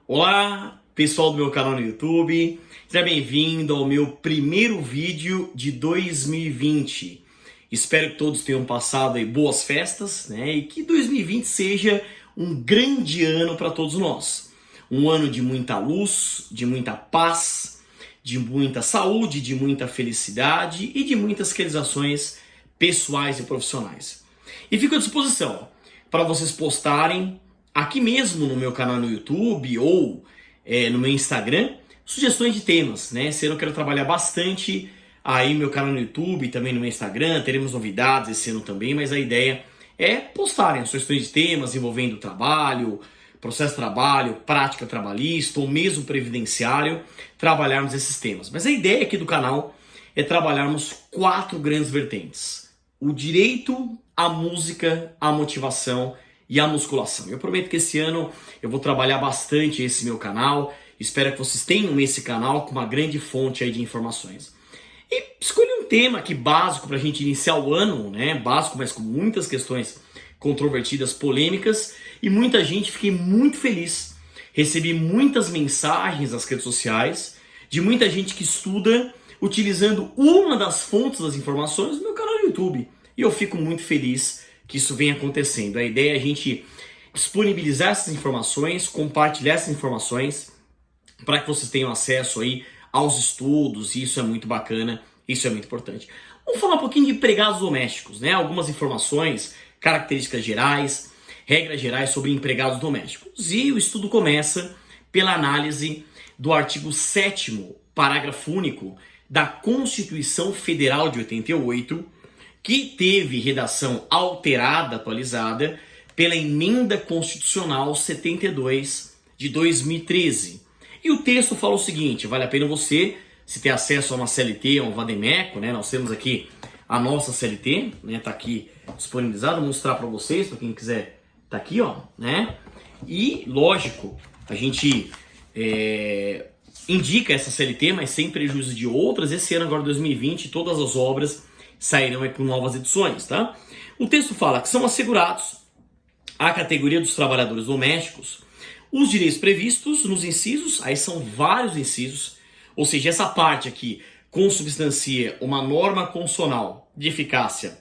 Olá, pessoal do meu canal no YouTube, seja bem-vindo ao meu primeiro vídeo de 2020. Espero que todos tenham passado aí boas festas, né? E que 2020 seja um grande ano para todos nós. Um ano de muita luz, de muita paz, de muita saúde, de muita felicidade e de muitas realizações pessoais e profissionais. E fico à disposição para vocês postarem aqui mesmo no meu canal no YouTube ou no meu Instagram, sugestões de temas, né? Esse ano eu quero trabalhar bastante aí no meu canal no YouTube, também no meu Instagram, teremos novidades esse ano também, mas a ideia é postarem sugestões de temas envolvendo trabalho, processo de trabalho, prática trabalhista ou mesmo previdenciário, trabalharmos esses temas. Mas a ideia aqui do canal é trabalharmos 4 grandes vertentes: o direito, a música, a motivação e a musculação. Eu prometo que esse ano eu vou trabalhar bastante esse meu canal. Espero que vocês tenham esse canal com uma grande fonte aí de informações. E escolhi um tema aqui básico para a gente iniciar o ano, né? Básico, mas com muitas questões controvertidas, polêmicas, e muita gente. Fiquei muito feliz. Recebi muitas mensagens nas redes sociais de muita gente que estuda utilizando uma das fontes das informações no meu canal no YouTube. E eu fico muito feliz que isso venha acontecendo. A ideia é a gente disponibilizar essas informações, compartilhar essas informações para que vocês tenham acesso aí aos estudos, e isso é muito bacana, isso é muito importante. Vamos falar um pouquinho de empregados domésticos, né? Algumas informações, características gerais, regras gerais sobre empregados domésticos. E o estudo começa pela análise do artigo 7º, parágrafo único da Constituição Federal de 88, que teve redação alterada, atualizada, pela Emenda Constitucional 72 de 2013. E o texto fala o seguinte: vale a pena você, se ter acesso a uma CLT, a um Vademécum, né? Nós temos aqui a nossa CLT, né? Tá aqui disponibilizado, vou mostrar para vocês, para quem quiser, tá aqui, ó, né? E, lógico, a gente indica essa CLT, mas sem prejuízo de outras. Esse ano, agora 2020, todas as obras sairão aí por novas edições, tá? O texto fala que são assegurados à categoria dos trabalhadores domésticos os direitos previstos nos incisos, aí são vários incisos, ou seja, essa parte aqui consubstancia uma norma constitucional de eficácia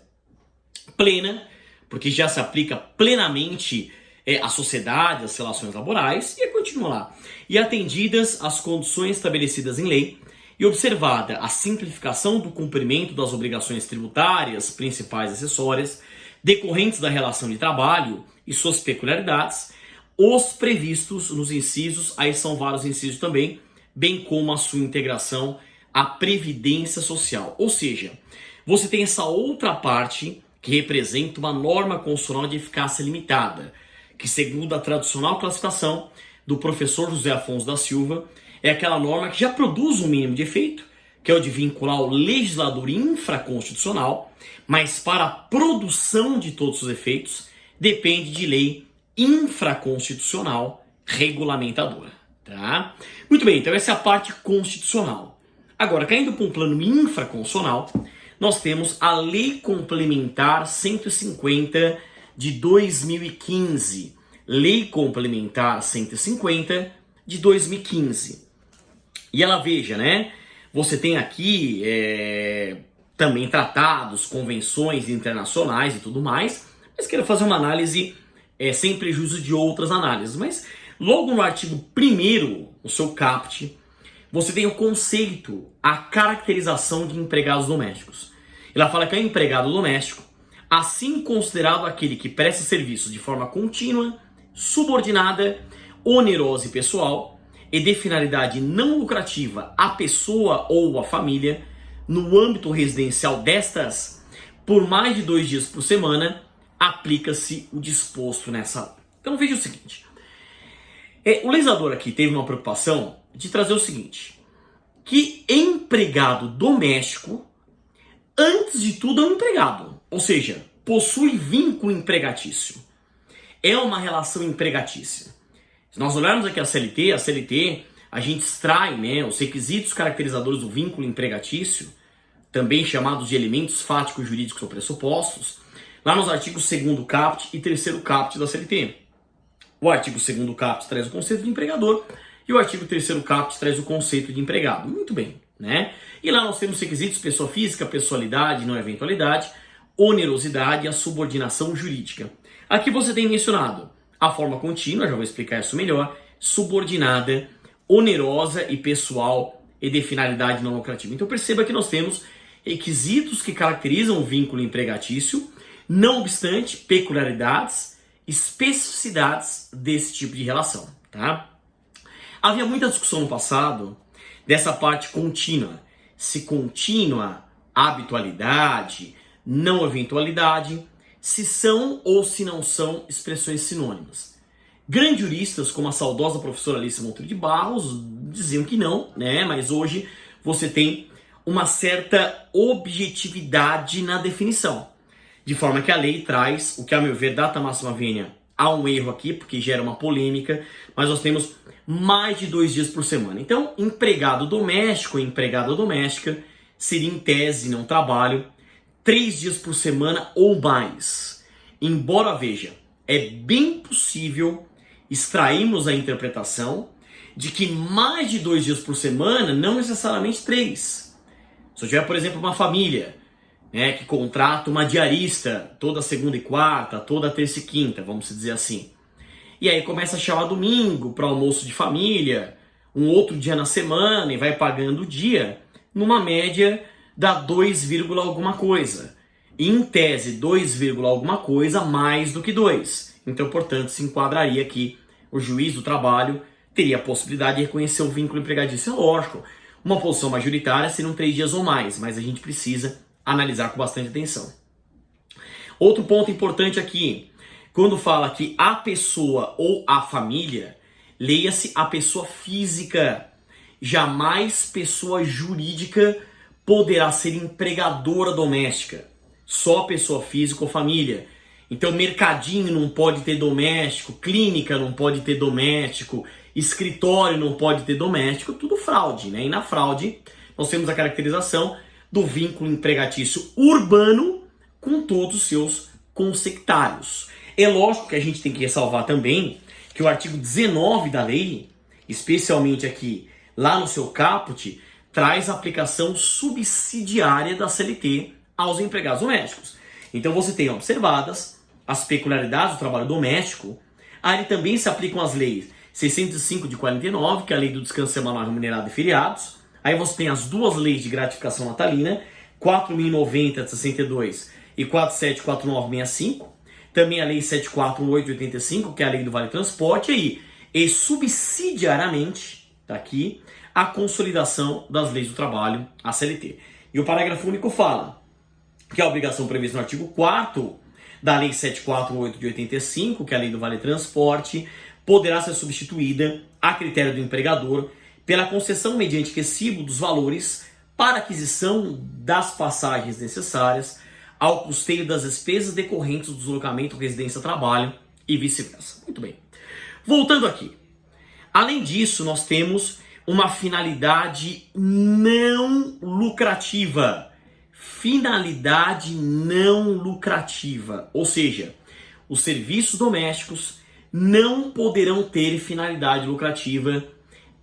plena, porque já se aplica plenamente à sociedade, às relações laborais, e continua lá. E atendidas as condições estabelecidas em lei, e observada a simplificação do cumprimento das obrigações tributárias, principais e acessórias, decorrentes da relação de trabalho e suas peculiaridades, os previstos nos incisos, aí são vários incisos também, bem como a sua integração à Previdência Social. Ou seja, você tem essa outra parte que representa uma norma constitucional de eficácia limitada, que, segundo a tradicional classificação do professor José Afonso da Silva, é aquela norma que já produz um mínimo de efeito, que é o de vincular o legislador infraconstitucional, mas para a produção de todos os efeitos depende de lei infraconstitucional regulamentadora. Tá? Muito bem, então essa é a parte constitucional. Agora, caindo para um plano infraconstitucional, nós temos a Lei Complementar 150 de 2015. Lei Complementar 150 de 2015. E ela, veja, né? Você tem aqui também tratados, convenções internacionais e tudo mais, mas quero fazer uma análise sem prejuízo de outras análises. Mas logo no artigo 1º, o seu caput, você tem o conceito, a caracterização de empregados domésticos. Ela fala que é empregado doméstico, assim considerado aquele que presta serviços de forma contínua, subordinada, onerosa e pessoal, e de finalidade não lucrativa à pessoa ou à família, no âmbito residencial destas, por mais de 2 dias por semana, aplica-se o disposto nessa lei. Então veja o seguinte, o legislador aqui teve uma preocupação de trazer o seguinte, que empregado doméstico, antes de tudo, é um empregado, ou seja, possui vínculo empregatício, é uma relação empregatícia. Se nós olharmos aqui a CLT, a gente extrai, né, os requisitos caracterizadores do vínculo empregatício, também chamados de elementos fáticos, jurídicos ou pressupostos, lá nos artigos 2º caput e 3º caput da CLT. O artigo 2º caput traz o conceito de empregador e o artigo 3º caput traz o conceito de empregado. Muito bem, né? E lá nós temos requisitos: pessoa física, pessoalidade, não eventualidade, onerosidade e a subordinação jurídica. Aqui você tem mencionado a forma contínua, já vou explicar isso melhor, subordinada, onerosa e pessoal e de finalidade não lucrativa. Então perceba que nós temos requisitos que caracterizam o vínculo empregatício, não obstante peculiaridades, especificidades desse tipo de relação, tá? Havia muita discussão no passado dessa parte contínua. Se contínua, habitualidade, não eventualidade, se são ou se não são expressões sinônimas. Grandes juristas, como a saudosa professora Alice Monteiro de Barros, diziam que não, né? Mas hoje você tem uma certa objetividade na definição. De forma que a lei traz, o que a meu ver, data máxima vênia, há um erro aqui, porque gera uma polêmica, mas nós temos mais de 2 dias por semana. Então, empregado doméstico e empregada doméstica seria em tese, não trabalho, 3 dias por semana ou mais. Embora, veja, é bem possível extrairmos a interpretação de que mais de 2 dias por semana, não necessariamente 3. Se eu tiver, por exemplo, uma família, né, que contrata uma diarista toda segunda e quarta, toda terça e quinta, vamos dizer assim. E aí começa a chamar domingo para almoço de família, um outro dia na semana e vai pagando o dia, numa média dá 2, alguma coisa. E em tese, 2, alguma coisa mais do que 2. Então, portanto, se enquadraria aqui o juiz do trabalho teria a possibilidade de reconhecer o vínculo empregatício. É lógico, uma posição majoritária seriam 3 dias ou mais, mas a gente precisa analisar com bastante atenção. Outro ponto importante aqui, quando fala que a pessoa ou a família, leia-se a pessoa física, jamais pessoa jurídica poderá ser empregadora doméstica, só pessoa física ou família. Então mercadinho não pode ter doméstico, clínica não pode ter doméstico, escritório não pode ter doméstico, tudo fraude, né? E na fraude nós temos a caracterização do vínculo empregatício urbano com todos os seus consectários. É lógico que a gente tem que ressalvar também que o artigo 19 da lei, especialmente aqui lá no seu caput, traz a aplicação subsidiária da CLT aos empregados domésticos. Então você tem observadas as peculiaridades do trabalho doméstico. Aí também se aplicam as leis 605 de 49, que é a lei do descanso semanal remunerado e feriados. Aí você tem as duas leis de gratificação natalina, 4.090 de 62 e 474965. Também a lei 7418 de 85, que é a lei do Vale Transporte. E subsidiariamente, tá aqui, a consolidação das leis do trabalho, a CLT. E o parágrafo único fala que a obrigação prevista no artigo 4º da lei 748 de 85, que é a lei do Vale Transporte, poderá ser substituída, a critério do empregador, pela concessão mediante recibo dos valores para aquisição das passagens necessárias ao custeio das despesas decorrentes do deslocamento residência-trabalho e vice-versa. Muito bem. Voltando aqui. Além disso, nós temos uma finalidade não lucrativa. Finalidade não lucrativa. Ou seja, os serviços domésticos não poderão ter finalidade lucrativa,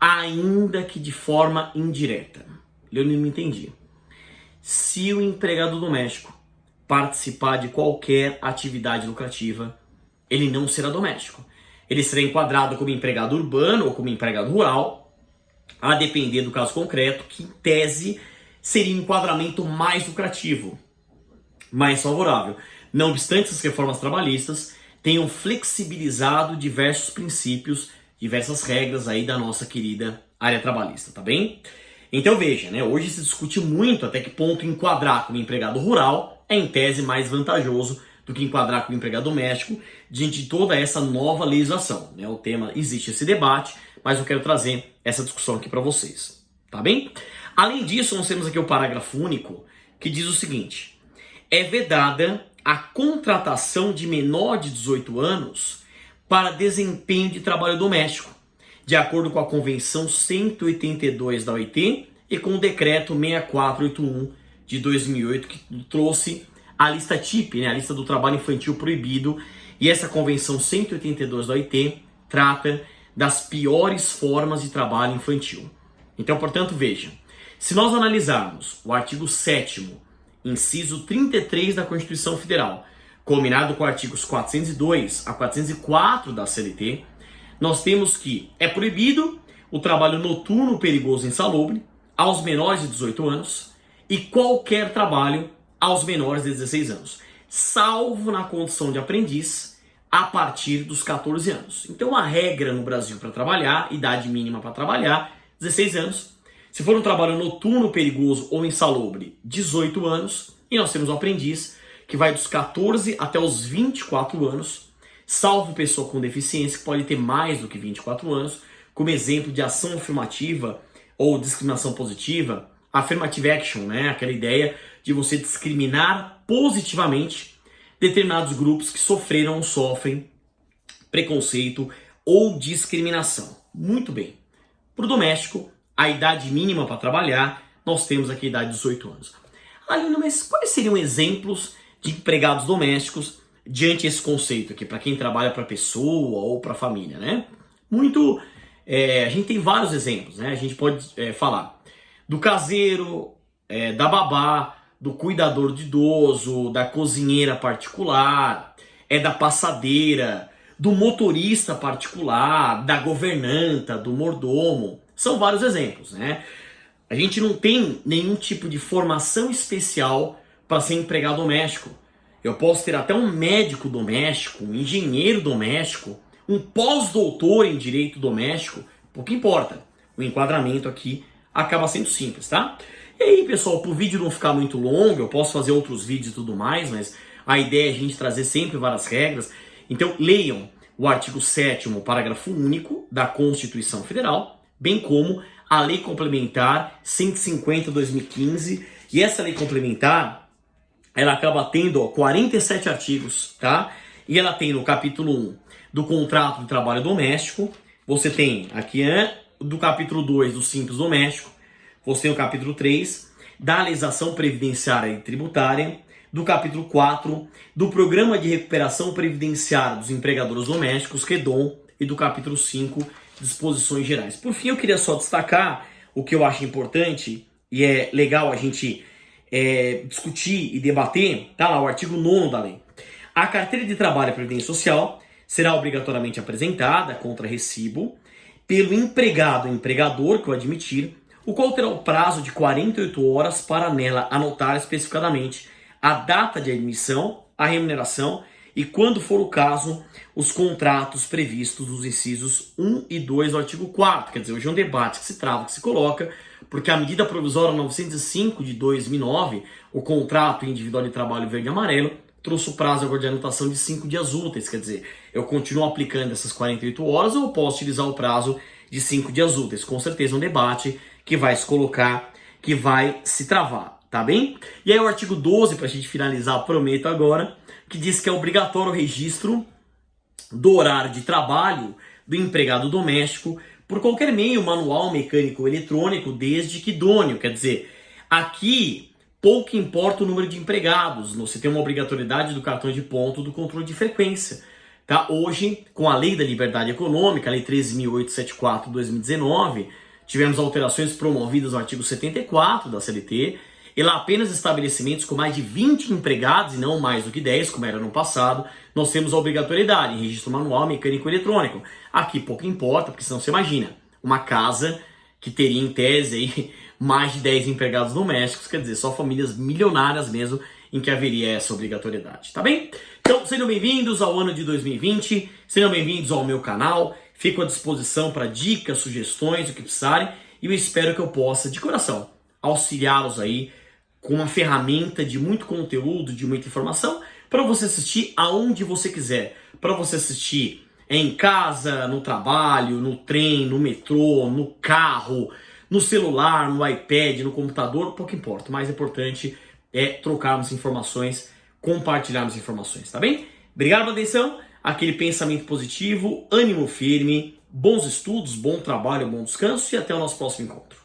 ainda que de forma indireta. Eu não me entendi. Se o empregado doméstico participar de qualquer atividade lucrativa, ele não será doméstico. Ele será enquadrado como empregado urbano ou como empregado rural, a depender do caso concreto, que em tese seria um enquadramento mais lucrativo, mais favorável. Não obstante, essas reformas trabalhistas tenham flexibilizado diversos princípios, diversas regras aí da nossa querida área trabalhista, tá bem? Então veja, né, hoje se discute muito até que ponto enquadrar como empregado rural é em tese mais vantajoso do que enquadrar como empregado doméstico diante de toda essa nova legislação, né? O tema, existe esse debate, mas eu quero trazer essa discussão aqui para vocês, tá bem? Além disso, nós temos aqui o parágrafo único que diz o seguinte: é vedada a contratação de menor de 18 anos para desempenho de trabalho doméstico, de acordo com a Convenção 182 da OIT e com o Decreto 6481 de 2008, que trouxe a lista TIP, né, a lista do trabalho infantil proibido, e essa Convenção 182 da OIT trata das piores formas de trabalho infantil. Então, portanto, veja, se nós analisarmos o artigo 7º, inciso 33 da Constituição Federal, combinado com artigos 402 a 404 da CLT, nós temos que é proibido o trabalho noturno perigoso e insalubre aos menores de 18 anos e qualquer trabalho aos menores de 16 anos, salvo na condição de aprendiz a partir dos 14 anos. Então a regra no Brasil para trabalhar, idade mínima para trabalhar, 16 anos. Se for um trabalho noturno perigoso ou insalubre, 18 anos. E nós temos o aprendiz, que vai dos 14 até os 24 anos, salvo pessoa com deficiência, que pode ter mais do que 24 anos, como exemplo de ação afirmativa ou discriminação positiva, affirmative action, né? Aquela ideia de você discriminar positivamente determinados grupos que sofreram ou sofrem preconceito ou discriminação. Muito bem. Para o doméstico, a idade mínima para trabalhar, nós temos aqui a idade de 18 anos. Aline, mas quais seriam exemplos de empregados domésticos diante esse conceito aqui, para quem trabalha para pessoa ou para família, né? A gente tem vários exemplos, né? A gente pode falar do caseiro, da babá, do cuidador de idoso, da cozinheira particular, da passadeira, do motorista particular, da governanta, do mordomo. São vários exemplos, né? A gente não tem nenhum tipo de formação especial para ser empregado doméstico. Eu posso ter até um médico doméstico, um engenheiro doméstico, um pós-doutor em direito doméstico, pouco importa. O enquadramento aqui acaba sendo simples, tá? E aí, pessoal, para o vídeo não ficar muito longo, eu posso fazer outros vídeos e tudo mais, mas a ideia é a gente trazer sempre várias regras. Então, leiam o artigo 7º, parágrafo único da Constituição Federal, bem como a Lei Complementar 150/2015. E essa lei complementar, ela acaba tendo 47 artigos, tá? E ela tem no capítulo 1 do contrato de trabalho doméstico, você tem aqui do capítulo 2 do simples doméstico, você tem o capítulo 3 da legislação previdenciária e tributária, do capítulo 4 do Programa de Recuperação Previdenciária dos Empregadores Domésticos, REDOM, e do capítulo 5, disposições gerais. Por fim, eu queria só destacar o que eu acho importante e é legal a gente discutir e debater, tá lá o artigo 9º da lei. A carteira de trabalho e previdência social será obrigatoriamente apresentada contra recibo pelo empregado ou empregador que o admitir, o qual terá o prazo de 48 horas para nela anotar especificadamente a data de admissão, a remuneração e, quando for o caso, os contratos previstos nos incisos 1 e 2 do artigo 4º. Quer dizer, hoje é um debate que se trava, que se coloca, porque a medida provisória 905 de 2009, o contrato individual de trabalho verde e amarelo, trouxe o prazo agora de anotação de 5 dias úteis. Quer dizer, eu continuo aplicando essas 48 horas ou eu posso utilizar o prazo de 5 dias úteis? Com certeza é um debate que vai se colocar, que vai se travar, tá bem? E aí o artigo 12, para a gente finalizar, prometo agora, que diz que é obrigatório o registro do horário de trabalho do empregado doméstico por qualquer meio manual, mecânico ou eletrônico, desde que idôneo. Quer dizer, aqui pouco importa o número de empregados, você tem uma obrigatoriedade do cartão de ponto do controle de frequência. Tá? Hoje, com a Lei da Liberdade Econômica, a Lei 13.874/2019, tivemos alterações promovidas no artigo 74 da CLT, e lá apenas estabelecimentos com mais de 20 empregados e não mais do que 10, como era no passado, nós temos a obrigatoriedade em registro manual, mecânico e eletrônico. Aqui pouco importa, porque senão você imagina, uma casa que teria em tese aí mais de 10 empregados domésticos, quer dizer, só famílias milionárias mesmo em que haveria essa obrigatoriedade, tá bem? Então, sejam bem-vindos ao ano de 2020, sejam bem-vindos ao meu canal, fico à disposição para dicas, sugestões, o que precisarem, e eu espero que eu possa, de coração, auxiliá-los aí com uma ferramenta de muito conteúdo, de muita informação, para você assistir aonde você quiser, para você assistir em casa, no trabalho, no trem, no metrô, no carro, no celular, no iPad, no computador, pouco importa. O mais importante é trocarmos informações, compartilharmos informações, tá bem? Obrigado pela atenção, aquele pensamento positivo, ânimo firme, bons estudos, bom trabalho, bom descanso e até o nosso próximo encontro.